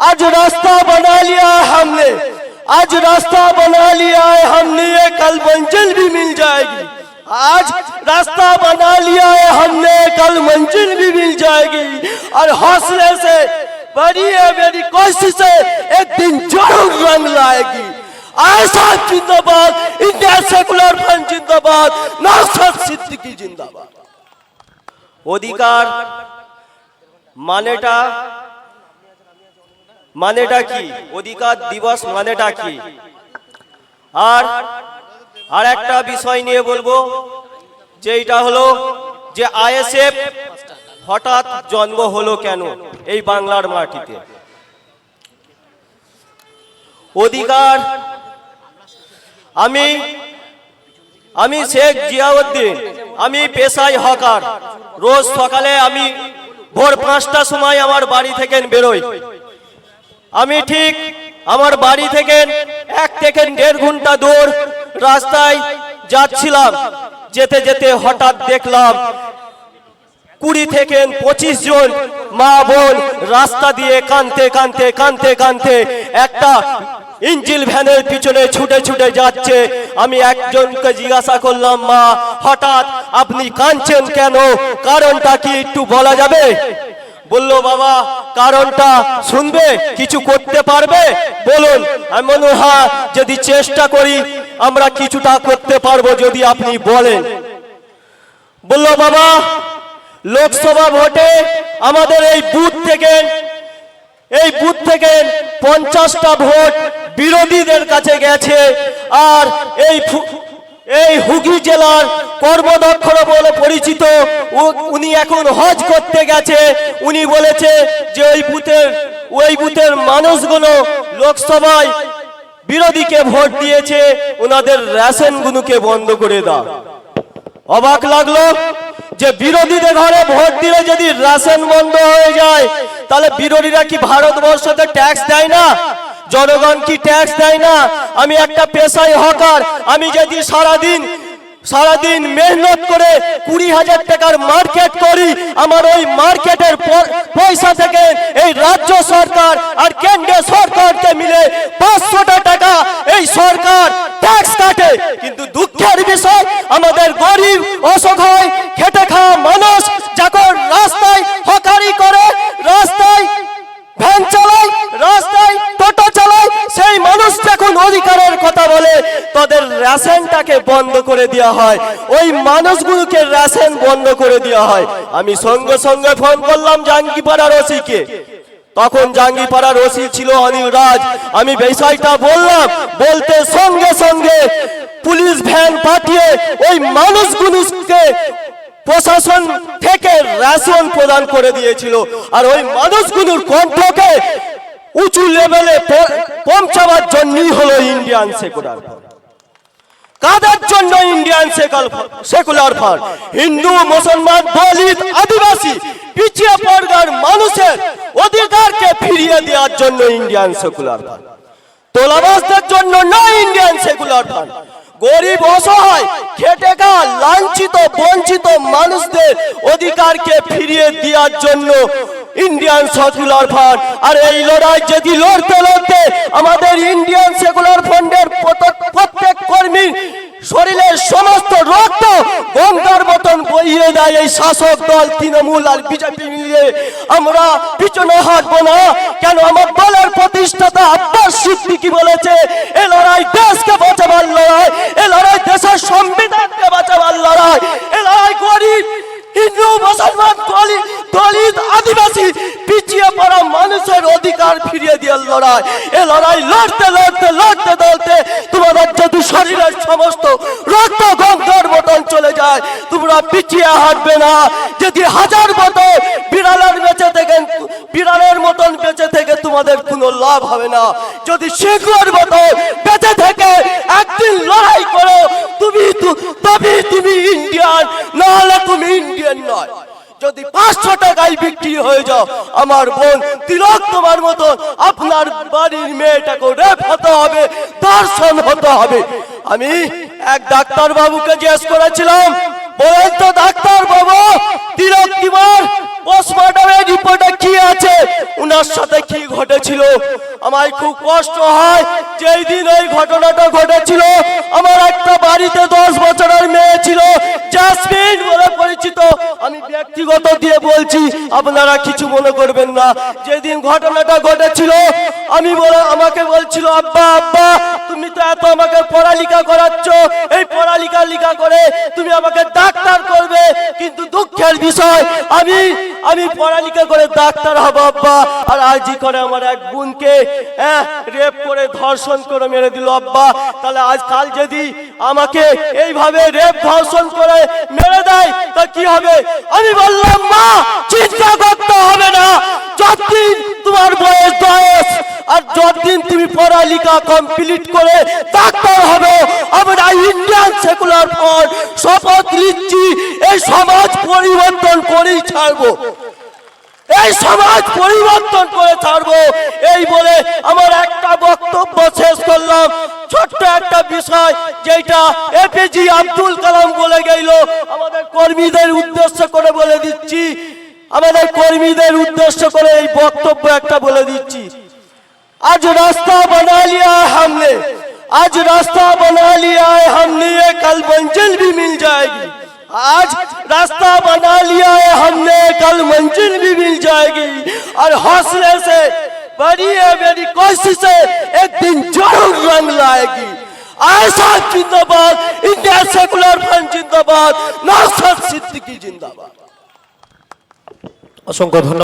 आज रास्ता बना लिया है हमने, आज रास्ता बना लिया है हमने, ये कल मंजिल भी मिल जाएगी। आज रास्ता बना लिया है हमने, कल मंजिल भी मिल जाएगी। और हौसले से बड़ी है मेरी कोशिश है, एक दिन जरूर रंग लाएगी। आजाद जिंदाबाद, इंडिया सेकुलर फ्रंट जिंदाबाद, नौशाद सिद्दीकी जिंदाबाद। অধিকার মানেটা কি? অধিকার দিবস মানেটা কি? আর একটা বিষয় নিয়ে বলবো, যে এটা হলো যে আইএসএফ হঠাৎ জন্ম হলো কেন এই বাংলার মাটিতে। অধিকার, আমি শেখ জিয়াউদ্দিন, আমি পেশায় হকার। রোজ সকালে আমি ভোর 5টার সময় আমার বাড়ি থেকে বেরোই। আমি ঠিক আমার বাড়ি থেকে 1 থেকে 1.5 ঘন্টা দূর রাস্তায় যাচ্ছিলাম। যেতে যেতে হঠাৎ দেখলাম 20 থেকে 25 জন মা বোন রাস্তা দিয়ে কাঁদতে একটা ইঞ্জিল ভ্যানের পিছনে ছুটে ছুটে যাচ্ছে। আমি একজনকে জিজ্ঞাসা করলাম, মা হঠাৎ আপনি কাঁদছেন কেন, কারণটা কি একটু বলা যাবে? বললো, বাবা কারণটা শুনবে, কিছু করতে পারবে বলুন। আমি বললাম, হ্যাঁ যদি চেষ্টা করি আমরা কিছুটা করতে পারবো যদি আপনি বলেন। বললো, বাবা লোকসভা ভোটে আমাদের এই বুথ থেকে 50টা ভোট বিরোধীদের কাছে গেছে। আর এই হুগলি জেলার কর্মদক্ষ বলে পরিচিত উনি এখন হজ করতে গেছে। উনি বলেছে যে ওই বুথের মানুষগুলো লোকসভায় বিরোধীকে ভোট দিয়েছে, ওনাদের রেশনগুলোকে বন্ধ করে দাও। অবাক লাগলো যে বিরোধীদের ঘরে ভোট দিলে যদি রেশন বন্ধ হয়ে যায়, তাহলে বিরোধীরা কি ভারতবর্ষতে ট্যাক্স দেয় না? জনগণ কি ট্যাক্স দেয় না? আমি একটা পেশায় হকার, আমি যদি সারাদিন মেহনত করে 20,000 টাকার মার্কেট করি, আমার ওই মার্কেটের পয়সা থেকে এই রাজ্য সরকার আর কেন্দ্রীয় সরকারকে মিলে 500 টাকা এই সরকার ট্যাক্স কাটে। কিন্তু দুঃখের বিষয় আমাদের গরিব অসহায় খেটে খাওয়া মানুষ যখন রাস্তায় হকারি করে, রাস্তায় ভ্যান চালায়, রাস্তায় টোটো চালায়, সেই মানুষ যখন অধিকারের কথা বলে তাদের রেশনটাকে বন্ধ করে দেওয়া হয়, ওই মানুষগুলোকে রেশন বন্ধ করে দেওয়া হয়। আমি সঙ্গে সঙ্গে ফোন করলাম জাঙ্গিপাড়ার ওসিকে। তখন জাঙ্গিপাড়ার ওসি ছিল অনিল রাজ। আমি বিষয়টা বললাম, বলতে সঙ্গে সঙ্গে পুলিশ ভ্যান পাঠিয়ে ওই মানুষগুলোকে প্রশাসন থেকে রেশন প্রদান করে দিয়েছিল। আর ওই মানুষগুলোর কণ্ঠকে উঁচু লেভেলে পৌঁছাবার জন্যই হলো ইন্ডিয়ান সেকুলার ফ্রন্ট। কাদের জন্য ইন্ডিয়ান সেকুলার ফ্রন্ট? হিন্দু, মুসলমান, দলিত, আদিবাসী, পিছিয়ে পড়ার মানুষের অধিকারকে ফিরিয়ে দেওয়ার জন্য ইন্ডিয়ান সেকুলার ফ্রন্ট। তোলাবাজদের জন্য নয় ইন্ডিয়ান সেকুলার ফ্রন্ট। গরিব অসহায় খেটে খাওয়া লাঞ্ছিত বঞ্চিত মানুষদের অধিকারকে ফিরিয়ে দেওয়ার জন্য ইন্ডিয়ান সেকুলার ফ্রন্ট। আর এই লড়াই যদি লড়তে আমাদের ইন্ডিয়ান সেকুলার ফ্রন্টের প্রত্যেক কর্মীর শরীরের সমস্ত রক্ত গঙ্গার মতন বইয়ে দেয় এই শাসক দল তৃণমূল আর বিজেপি মিলিয়ে, আমরা পিছনে হাঁটবো না। কেন? আমার দলের প্রতিষ্ঠাতা আব্বাস সিদ্দিকী বলেছে, এ লড়াই দেশকে বাঁচাবার লড়াই, এ লড়াই দেশের সংবিধানকে বাঁচাবার লড়াই, এ লড়াই গরিব হিন্দু, মুসলমান, দলিত, আদিবাসী, পিছিয়ে পড়া মানুষের অধিকার ফিরিয়ে দেওয়ার লড়াই। এ লড়াই লড়তে তোমাদের যদি শরীরের সমস্ত রক্ত গঙ্গার মতন চলে যায়, তোমরা পিছিয়ে হাঁটবে না। যদি 1000 বছর বিড়ালের মতন বেঁচে থেকে তোমাদের কোনো লাভ হবে না। যদি শিখর মতন বেঁচে থেকে একদিন লড়াই করো, তুমি ইন্ডিয়ান, নাহলে তুমি ইন্ডিয়ান নয়। যদি 500 টাকায় বিক্রি হয়ে যাও, আমার বোন তিলক তোমার মতন আপনার বাড়ির মেয়েটাকে রেপ হতে হবে, দর্শন হতে হবে। আমি এক ডাক্তার বাবুকে জিজ্ঞেস করেছিলাম, বলেন তো ডাক্তার বাবু, তিলক তোমার পোস্টমর্টমের রিপোর্টে কি আছে, উনার সাথে কি ঘটেছিল। আমার খুব কষ্ট হয়, যেই দিন ওই ঘটনাটা ঘটেছিল আমার একটা বাড়িতে 10 বছরের মেয়ে ছিল, জাসমিন বলে পরিচিত। আমি ব্যক্তিগত দিয়ে বলছি, আপনারা কিছু মনে করবেন না। যেদিন ঘটনাটা ঘটেছিল আমাকে বলছিল, আব্বা আব্বা তুমি তো এত আমাকে পড়ালেখা করাচ্ছ, এই পড়ালেখা করে তুমি আমাকে ডাক্তার করবে, কিন্তু দুঃখের বিষয় আমি পড়ালেখা করে ডাক্তার হব আব্বা, আর আজই করে আমার এক বোনকে রেপ করে ধর্ষণ করে মেরে দিল আব্বা। তাহলে আজকাল যদি আমাকে এইভাবে রেপ ধর্ষণ করে মেরে দেয় তা কি হবে। আমি বললাম, মা চিন্তা করতে হবে না, যতদিন তোমার বয়স আর যতদিন তুমি পড়ালেখা কমপ্লিট করে ডাক্তার হবে, আমরা ইন্ডিয়ান সেকুলার ফ্রন্ট শপথ নিচ্ছি এই সমাজ পরিবর্তন করেই ছাড়বো, এই সমাজ পরিবর্তন করে ছাড়বো। এই বলে আমার একটা বক্তব্য শেষ করলাম। ছোট্ট একটা বিষয় যেটা এপিজে আব্দুল কালাম বলে গেল, আমাদের কর্মীদের উদ্দেশ্য করে বলে দিচ্ছি, আমাদের কর্মীদের উদ্দেশ্য করে এই বক্তব্য একটা বলে দিচ্ছি। आज रास्ता बना लिया है हमने, आज रास्ता बना लिया है हमने, ये कल मंजिल भी मिल जाएगी। आज रास्ता बना लिया है हमने, कल मंजिल भी मिल जाएगी। और हौसले से बड़ी है मेरी कोशिशें, एक दिन जरूर रंग लाएगी। ऐसा जिंदाबाद, इंडिया सेकुलर फ्रंट जिंदाबाद, नौशाद सिद्दीकी जिंदाबाद। असंख्य धन्यवाद।